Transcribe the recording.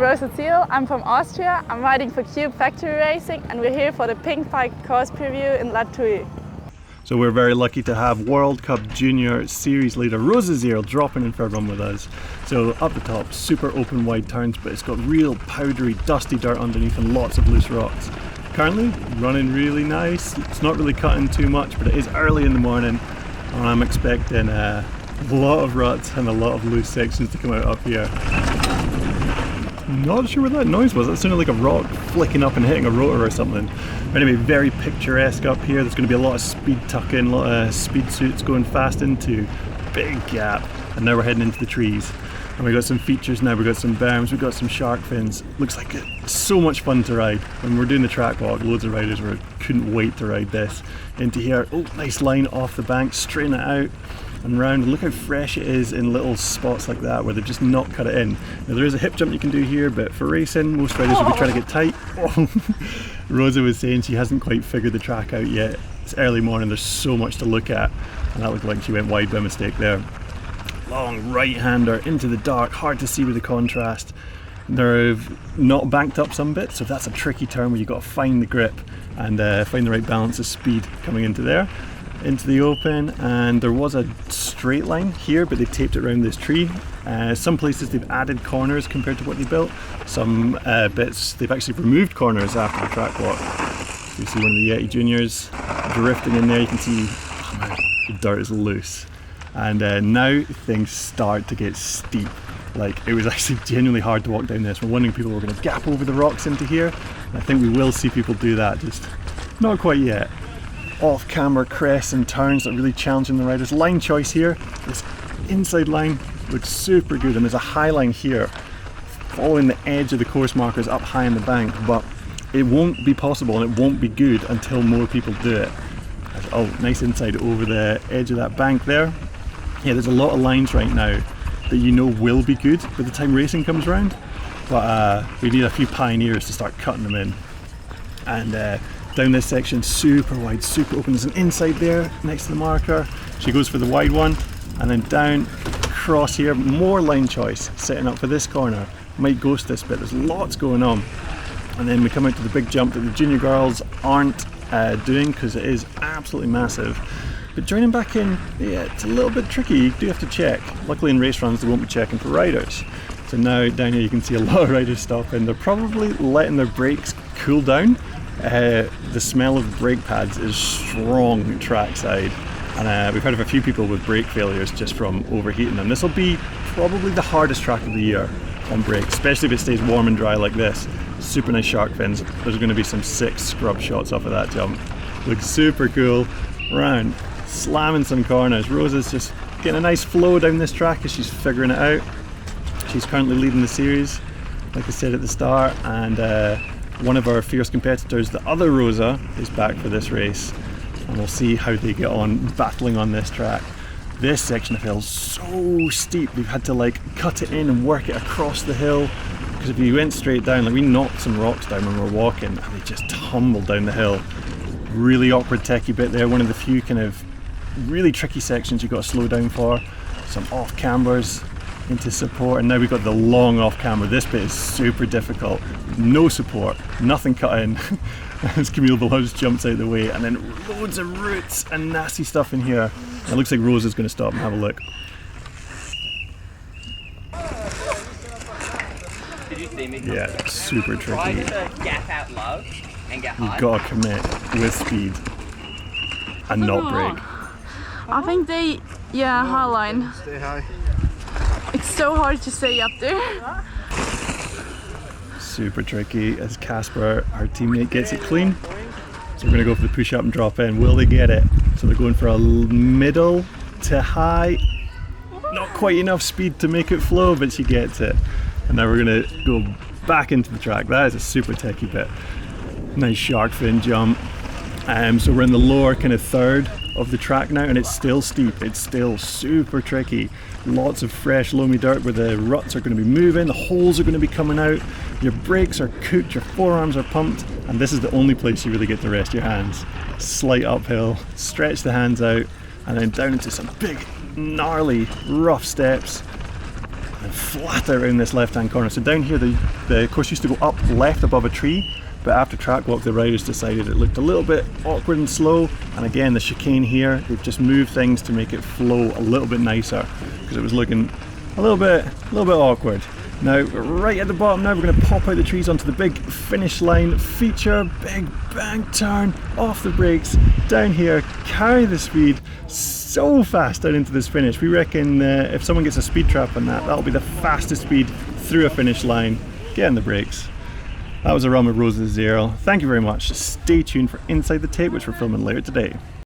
Rosa Zierl, I'm from Austria. I'm riding for Cube Factory Racing and we're here for the Pinkbike course preview in Thuile. So we're very lucky to have World Cup Junior Series leader Rosa Zierl dropping in for a run with us. So up the top, super open wide turns, but it's got real powdery, dusty dirt underneath and lots of loose rocks. Currently running really nice. It's not really cutting too much, but it is early in the morning and I'm expecting a lot of ruts and a lot of loose sections to come out up here. Not sure what that noise was. That sounded like a rock flicking up and hitting a rotor or something. But anyway, very picturesque up here. There's going to be a lot of speed tuck-in, a lot of speed suits going fast into big gap. And now we're heading into the trees. And we've got some features now. We've got some berms, we've got some shark fins. Looks like it's so much fun to ride. When we're doing the track walk, loads of riders couldn't wait to ride this. Into here, oh, nice line off the bank, straighten it out and round. Look how fresh it is in little spots like that where they've just not cut it in. Now there is a hip jump you can do here, but for racing most riders will be trying to get tight. Rosa was saying she hasn't quite figured the track out yet. It's early morning, there's so much to look at, and that looked like she went wide by mistake there. Long right hander into the dark, hard to see with the contrast. They've not banked up some bits, so that's a tricky turn where you've got to find the grip and find the right balance of speed coming into there. Into the open, and there was a straight line here, but they taped it around this tree. Some places they've added corners compared to what they built. Some bits they've actually removed corners after the track walk. So you see one of the Yeti Juniors drifting in there. You can see the dirt is loose, and now things start to get steep. Like, it was actually genuinely hard to walk down this. We're wondering if people were going to gap over the rocks into here. I think we will see people do that, just not quite yet. Off-camber crests and turns that are really challenging the riders. Line choice here, this inside line looks super good, and there's a high line here following the edge of the course markers up high in the bank, but it won't be possible and it won't be good until more people do it. Oh, nice inside over the edge of that bank there. Yeah, there's a lot of lines right now that you know will be good by the time racing comes around, but we need a few pioneers to start cutting them in. And down this section, super wide, super open. There's an inside there next to the marker. She goes for the wide one, and then down, across here, more line choice, setting up for this corner. Might ghost this bit, there's lots going on. And then we come out to the big jump that the junior girls aren't doing because it is absolutely massive. But joining back in, yeah, it's a little bit tricky. You do have to check. Luckily in race runs, they won't be checking for riders. So now down here you can see a lot of riders stopping. They're probably letting their brakes cool down. The smell of brake pads is strong trackside, and we've heard of a few people with brake failures just from overheating them. This will be probably the hardest track of the year on brakes, especially if it stays warm and dry like this. Super nice shark fins. There's going to be some sick scrub shots off of that jump. Looks super cool. Round, slamming some corners. Rosa's just getting a nice flow down this track as she's figuring it out. She's currently leading the series, like I said at the start, and one of our fierce competitors, the other Rosa, is back for this race, and we'll see how they get on battling on this track. This section of hill is so steep, we've had to like cut it in and work it across the hill, because if you went straight down, like we knocked some rocks down when we were walking and they just tumbled down the hill. Really awkward techie bit there, one of the few kind of really tricky sections you've got to slow down for. Some off cambers into support, and now we've got the long off camber. This bit is super difficult, no support, nothing cut in. As Camille Balhouse jumps out of the way, and then loads of roots and nasty stuff in here. It looks like Rosa's going to stop and have a look. Did you see me? Yeah, super tricky. Try to gap out low and get high. You've got to commit with speed and not brake. I think high line. Stay high. It's so hard to stay up there. Super tricky as Casper, our teammate, gets it clean. So we're going to go for the push up and drop in. Will they get it? So they're going for a middle to high. Not quite enough speed to make it flow, but she gets it. And now we're going to go back into the track. That is a super techie bit. Nice shark fin jump. So we're in the lower kind of third of the track now, and it's still steep. It's still super tricky. Lots of fresh loamy dirt where the ruts are going to be moving, the holes are going to be coming out, your brakes are cooked, your forearms are pumped, and this is the only place you really get to rest your hands. Slight uphill, stretch the hands out, and then down into some big, gnarly, rough steps. and flat out around this left-hand corner. So down here, the course used to go up left above a tree, but after track walk, the riders decided it looked a little bit awkward and slow. And again, the chicane here, they've just moved things to make it flow a little bit nicer, because it was looking a little bit awkward. Now, right at the bottom now, we're going to pop out the trees onto the big finish line feature. Big bank turn, off the brakes, down here, carry the speed so fast down into this finish. We reckon if someone gets a speed trap on that, that'll be the fastest speed through a finish line. Get in the brakes. That was a run with Rosa Zierl. Thank you very much. Stay tuned for Inside the Tape, which we're filming later today.